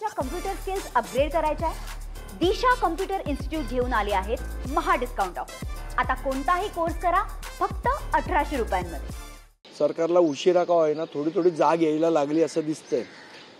तुमच्या computer skills upgrade करायच्या आहे? दिशा कम्प्युटर इन्स्टिट्यूट घेऊन आले आहेत महा डिस्काउंट ऑफर। आता कोणताही कोर्स करा फक्त 1800 रुपयांमध्ये। सरकारला उशिरा का होईना थोडी थोडी जाग यायला लागली असं दिसतंय,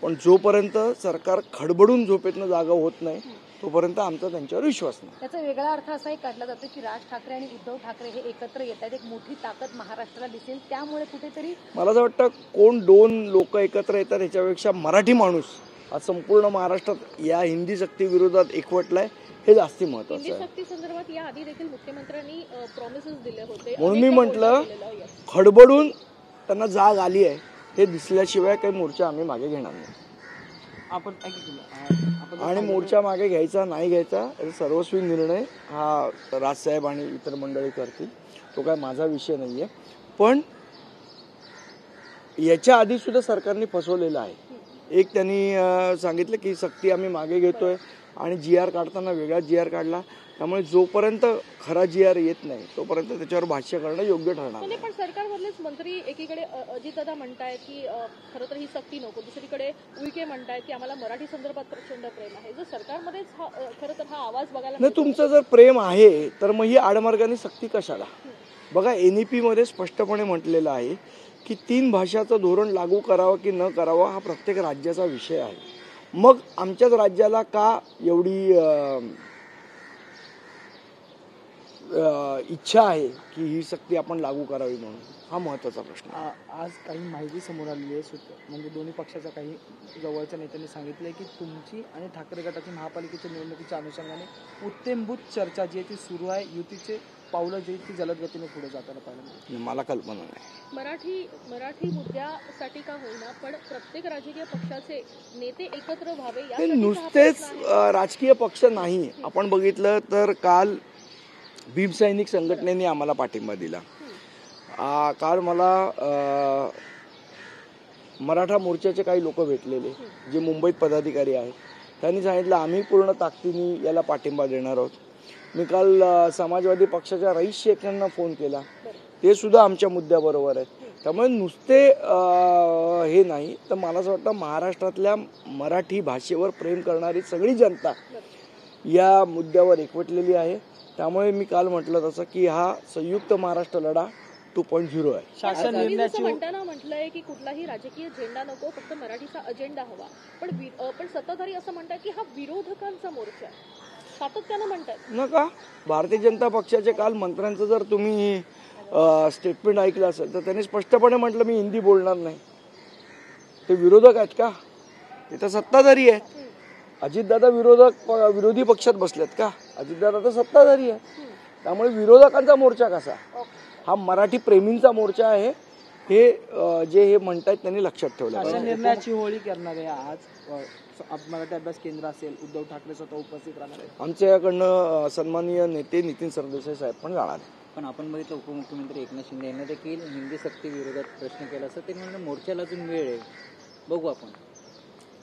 पण जोपर्यंत सरकार खडबडून झोपेतनं जागा होत नाही तोपर्यंत आमचा त्यांच्यावर विश्वास नाही। त्याचा वेगळा अर्थ असाही काढला जातो की राज ठाकरे आणि उद्धव ठाकरे हे एकत्र येत आहेत, एक मोठी ताकद महाराष्ट्राला दिसेल, त्यामुळे कुठेतरी मला असं वाटतं कोण दोन लोक एकत्र येतात याच्यापेक्षा मराठी माणूस हा संपूर्ण महाराष्ट्रात या हिंदी सक्ती विरोधात एकवटलाय हे जास्ती महत्त्वाचं आहे। हिंदी सक्ती संदर्भात या आधी देखील मुख्यमंत्र्यांनी प्रॉमिसेस दिले होते, म्हणून मी म्हटलं खडबडून त्यांना जाग आली आहे हे दिसल्याशिवाय काही मोर्चा आम्ही मागे घेणार नाही। आणि मोर्चा मागे घ्यायचा नाही घ्यायचा सर्वस्वी निर्णय हा राजसाहेब आणि इतर मंडळी करतील, तो काय माझा विषय नाहीये। पण याच्या आधी सुद्धा सरकारने फसवलेलं आहे। एक त्यांनी सांगितलं की सक्ती आम्ही मागे घेतोय आणि GR काढताना वेगळा GR काढला, त्यामुळे जोपर्यंत खरा GR येत नाही तोपर्यंत त्याच्यावर भाष्य करणं योग्य ठरणार नाही। पण सरकारमधलेच मंत्री एकीकडे अजितदादा म्हणतायत की खरं तर ही सक्ती नको, दुसरीकडे उईके म्हणतायत की आम्हाला मराठी संदर्भात प्रचंड प्रेम आहे। जर सरकारमध्येच खरं तर हा आवाज बघायला नाही, तुमचं जर प्रेम आहे तर मग ही आडमार्गाने सक्ती कशाला? बघा NEP मध्ये स्पष्टपणे म्हटलेलं आहे की 3 भाषाचं धोरण लागू करावं की न करावं हा प्रत्येक राज्याचा विषय आहे। मग आमच्याच राज्याला का एवढी इच्छा आहे की ही सक्ती आपण लागू करावी म्हणून, हा महत्त्वाचा प्रश्न आहे। आज काही माहिती समोर आलेली आहे, म्हणजे दोन्ही पक्षाच्या काही जवळच्या नेत्यांनी सांगितलंय की तुमची आणि ठाकरे गटाची महापालिकेच्या निवडणुकीच्या अनुषंगाने उत्तेजभूत चर्चा जी आहे ती सुरू आहे, युतीचे पावलं जी ती जलद गतीने पुढे जाताना पाहिलं। मला कल्पना नाही। मराठी मुद्द्यासाठी का होईना पण प्रत्येक राजकीय पक्षाचे नेते एकत्र व्हावे हे नुसतेच राजकीय पक्ष नाही, आपण बघितलं तर काल भीमसैनिक संघटनेने आम्हाला पाठिंबा दिला। काल मला मराठा मोर्चाचे काही लोक भेटलेले जे मुंबईत पदाधिकारी आहेत, त्यांनी सांगितलं आम्ही पूर्ण ताकदीने याला पाठिंबा देणार आहोत। मी काल समाजवादी पक्षाच्या रईस शेख यांना फोन केला, ते सुद्धा आमच्या मुद्द्याबरोबर आहेत। त्यामुळे नुसते हे नाही तर मला असं वाटतं महाराष्ट्रातल्या मराठी भाषेवर प्रेम करणारी सगळी जनता या मुद्द्यावर एकवटलेली आहे। त्यामुळे मी काल म्हटलं तसं की हा संयुक्त महाराष्ट्र लढा 2.0 आहे। शासन निर्णयाची म्हणताना म्हटलंय की कुठलाही राजकीय झेंडा नको, फक्त मराठीचा अजेंडा हवा, पण सत्ताधारी असं म्हणतात की हा विरोधकांचा मोर्चा आहे, सातत्यानं म्हणतात नका। भारतीय जनता पक्षाचे काल मंत्र्यांचं जर तुम्ही स्टेटमेंट ऐकलं असेल तर त्यांनी स्पष्टपणे म्हटलं मी हिंदी बोलणार नाही। ते विरोधक आहेत का? ते तर सत्ताधारी आहेत। अजितदादा विरोधी पक्षात बसलेत का? अजितदादा तर सत्ताधारी आहे। त्यामुळे विरोधकांचा मोर्चा कसा? हा मराठी प्रेमींचा मोर्चा आहे, हे जे हे म्हणतात त्यांनी लक्षात ठेवलं पाहिजे। शासन निर्णयाची होळी करणार आहे आज मराठी अभ्यास केंद्र असेल, उद्धव ठाकरे स्वतः उपस्थित राहणार आहे। आमच्याकडनं सन्माननीय नेते नितीन सरदेसाई साहेब पण जाणार आहे। पण आपण बघितलं उपमुख्यमंत्री एकनाथ शिंदे यांनी देखील हिंदी सक्ती विरोधात प्रश्न केला असं ते म्हणून मोर्चाला अजून वेळ आहे, बघू आपण।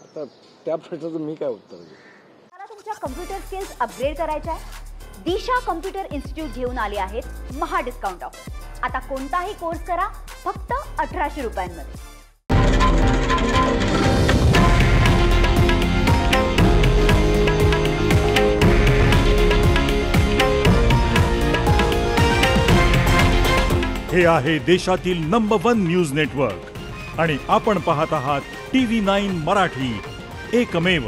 आता त्या प्रश्नाचं मी काय उत्तर देऊ? मला तुमच्या कम्प्युटर स्किल्स अपग्रेड करायच्या आहे? दिशा कम्प्युटर इन्स्टिट्यूट घेऊन आले आहेत महा डिस्काउंट ऑफर। आता कोणताही कोर्स करा फक्त 1800 रुपयांमध्ये। हे आहे देशातील नंबर 1 न्यूज नेटवर्क आणि आपण पाहत आहात TV9 मराठी, एकमेव।